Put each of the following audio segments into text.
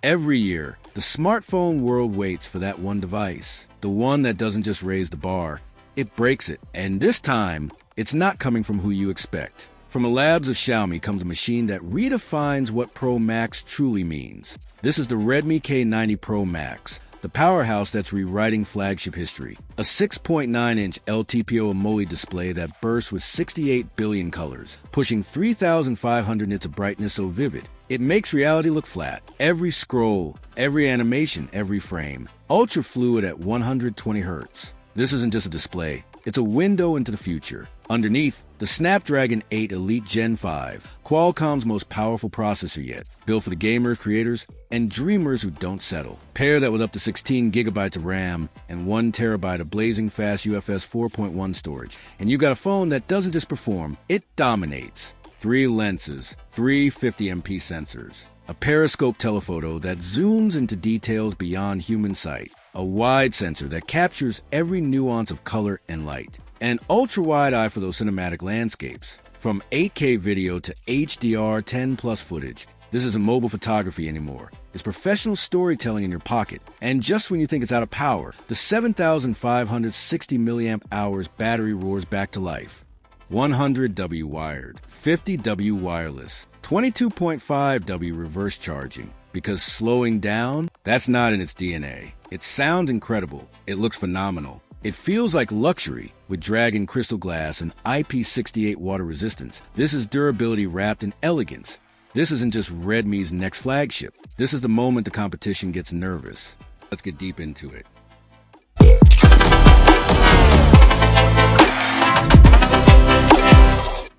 Every year, the smartphone world waits for that one device. The one that doesn't just raise the bar, it breaks it. And this time, it's not coming from who you expect. From the labs of Xiaomi comes a machine that redefines what Pro Max truly means. This is the Redmi K90 Pro Max, the powerhouse that's rewriting flagship history. A 6.9-inch LTPO AMOLED display that bursts with 68 billion colors, pushing 3,500 nits of brightness so vivid, it makes reality look flat. Every scroll, every animation, every frame. Ultra fluid at 120 Hz. This isn't just a display, it's a window into the future. Underneath, the Snapdragon 8 Elite Gen 5, Qualcomm's most powerful processor yet, built for the gamers, creators, and dreamers who don't settle. Pair that with up to 16 gigabytes of RAM and 1 terabyte of blazing fast UFS 4.1 storage. And you got a phone that doesn't just perform, it dominates. 3 lenses, 3 50MP sensors, a periscope telephoto that zooms into details beyond human sight, a wide sensor that captures every nuance of color and light, and ultra-wide eye for those cinematic landscapes. From 8K video to HDR 10+ footage, this isn't mobile photography anymore. It's professional storytelling in your pocket. And just when you think it's out of power, the 7,560 mAh battery roars back to life. 100W wired, 50W wireless, 22.5W reverse charging. Because slowing down, that's not in its DNA. It sounds incredible. It looks phenomenal. It feels like luxury with Dragon crystal glass and IP68 water resistance. This is durability wrapped in elegance. This isn't just Redmi's next flagship. This is the moment the competition gets nervous. Let's get deep into it.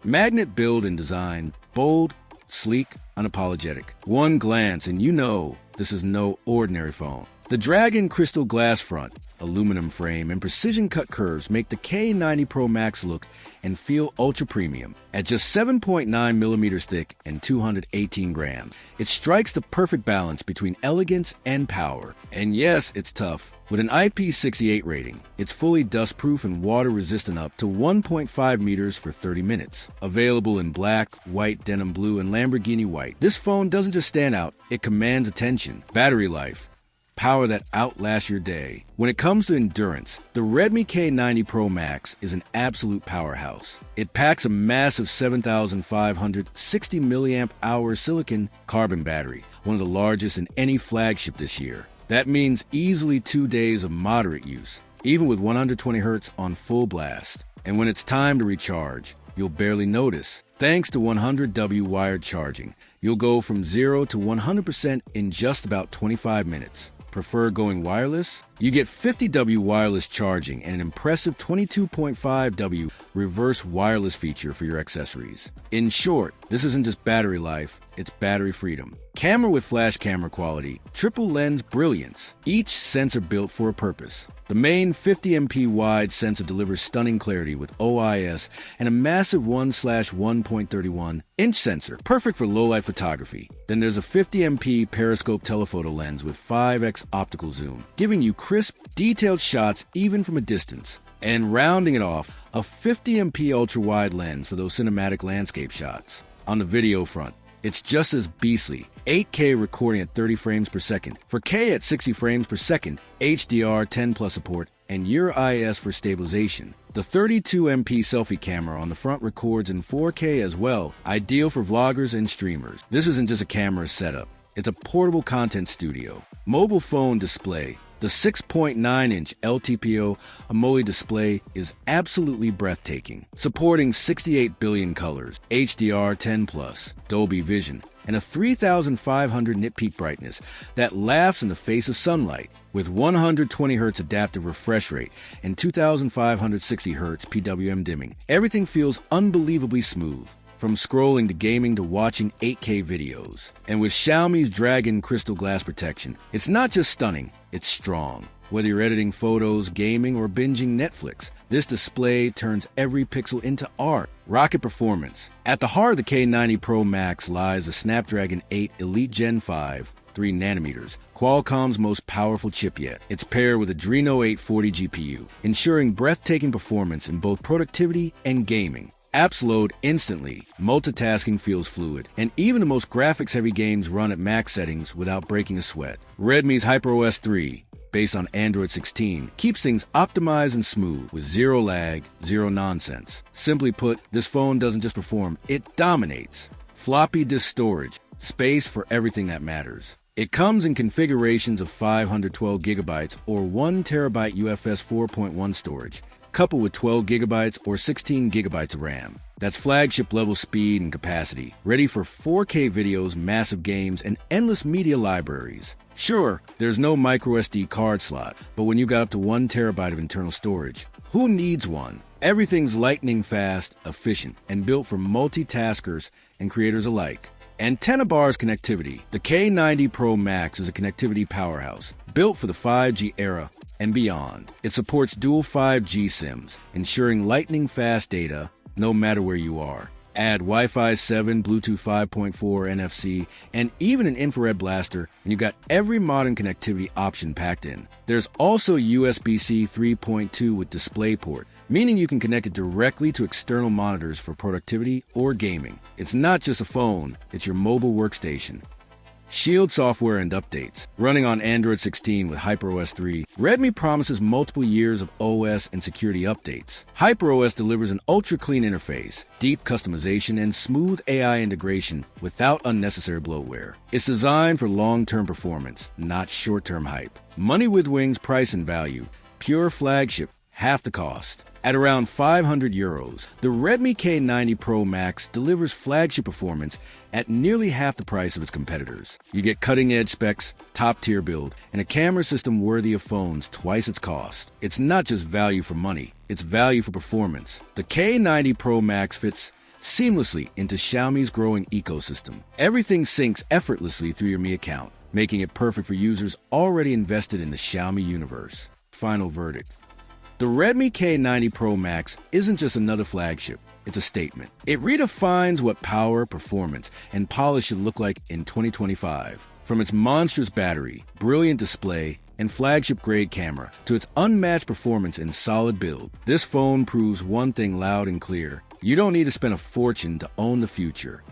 Magnet build and design, bold, sleek, unapologetic. One glance and you know this is no ordinary phone. The Dragon crystal glass front, aluminum frame, and precision-cut curves make the K90 Pro Max look and feel ultra-premium. At just 7.9 millimeters thick and 218 grams, it strikes the perfect balance between elegance and power. And yes, it's tough. With an IP68 rating, it's fully dust-proof and water-resistant up to 1.5 meters for 30 minutes. Available in black, white, denim blue, and Lamborghini white, this phone doesn't just stand out, it commands attention. Battery life. Power that outlasts your day. When it comes to endurance, the Redmi K90 Pro Max is an absolute powerhouse. It packs a massive 7,560 mAh silicon carbon battery, one of the largest in any flagship this year. That means easily 2 days of moderate use, even with 120 Hz on full blast. And when it's time to recharge, you'll barely notice. Thanks to 100W wired charging, you'll go from 0 to 100% in just about 25 minutes. Prefer going wireless? You get 50W wireless charging and an impressive 22.5W reverse wireless feature for your accessories. In short, this isn't just battery life, it's battery freedom. Camera with flash camera quality, triple lens brilliance, each sensor built for a purpose. The main 50MP wide sensor delivers stunning clarity with OIS and a massive 1/1.31-inch sensor, perfect for low-light photography. Then there's a 50MP periscope telephoto lens with 5x optical zoom, giving you crisp, detailed shots even from a distance. And rounding it off, a 50MP ultra-wide lens for those cinematic landscape shots. On the video front, it's just as beastly. 8K recording at 30 frames per second, 4K at 60 frames per second, HDR 10+ support, and UIS for stabilization. The 32MP selfie camera on the front records in 4K as well, ideal for vloggers and streamers. This isn't just a camera setup, it's a portable content studio. Mobile phone display. The 6.9-inch LTPO AMOLED display is absolutely breathtaking, supporting 68 billion colors, HDR 10+, Dolby Vision, and a 3,500 nit peak brightness that laughs in the face of sunlight. With 120 Hz adaptive refresh rate and 2,560 Hz PWM dimming, everything feels unbelievably smooth. From scrolling to gaming to watching 8K videos. And with Xiaomi's Dragon crystal glass protection, it's not just stunning, it's strong. Whether you're editing photos, gaming, or binging Netflix, this display turns every pixel into art. Rocket performance. At the heart of the K90 Pro Max lies the Snapdragon 8 Elite Gen 5, 3 nanometers, Qualcomm's most powerful chip yet. It's paired with Adreno 840 GPU, ensuring breathtaking performance in both productivity and gaming. Apps load instantly, multitasking feels fluid, and even the most graphics-heavy games run at max settings without breaking a sweat. Redmi's HyperOS 3, based on Android 16, keeps things optimized and smooth with zero lag, zero nonsense. Simply put, this phone doesn't just perform, it dominates. Floppy disk storage, space for everything that matters. It comes in configurations of 512 gigabytes or 1 terabyte UFS 4.1 storage, coupled with 12 gigabytes or 16 gigabytes of RAM. That's flagship level speed and capacity, ready for 4K videos, massive games, and endless media libraries. Sure, there's no microSD card slot, but when you got up to 1 terabyte of internal storage, who needs one? Everything's lightning fast, efficient, and built for multitaskers and creators alike. And 10 bars connectivity. The K90 Pro Max is a connectivity powerhouse, built for the 5G era and beyond. It supports dual 5G SIMs, ensuring lightning-fast data no matter where you are. Add Wi-Fi 7, Bluetooth 5.4, NFC, and even an infrared blaster, and you've got every modern connectivity option packed in. There's also USB-C 3.2 with DisplayPort, meaning you can connect it directly to external monitors for productivity or gaming. It's not just a phone, it's your mobile workstation. Shield software and updates. Running on Android 16 with HyperOS 3, Redmi promises multiple years of OS and security updates. HyperOS delivers an ultra-clean interface, deep customization, and smooth AI integration without unnecessary bloatware. It's designed for long-term performance, not short-term hype. Money with wings, price and value. Pure flagship, half the cost. At around €500, the Redmi K90 Pro Max delivers flagship performance at nearly half the price of its competitors. You get cutting-edge specs, top-tier build, and a camera system worthy of phones twice its cost. It's not just value for money, it's value for performance. The K90 Pro Max fits seamlessly into Xiaomi's growing ecosystem. Everything syncs effortlessly through your Mi account, making it perfect for users already invested in the Xiaomi universe. Final verdict. The Redmi K90 Pro Max isn't just another flagship, it's a statement. It redefines what power, performance, and polish should look like in 2025. From its monstrous battery, brilliant display, and flagship-grade camera to its unmatched performance and solid build, this phone proves one thing loud and clear. You don't need to spend a fortune to own the future.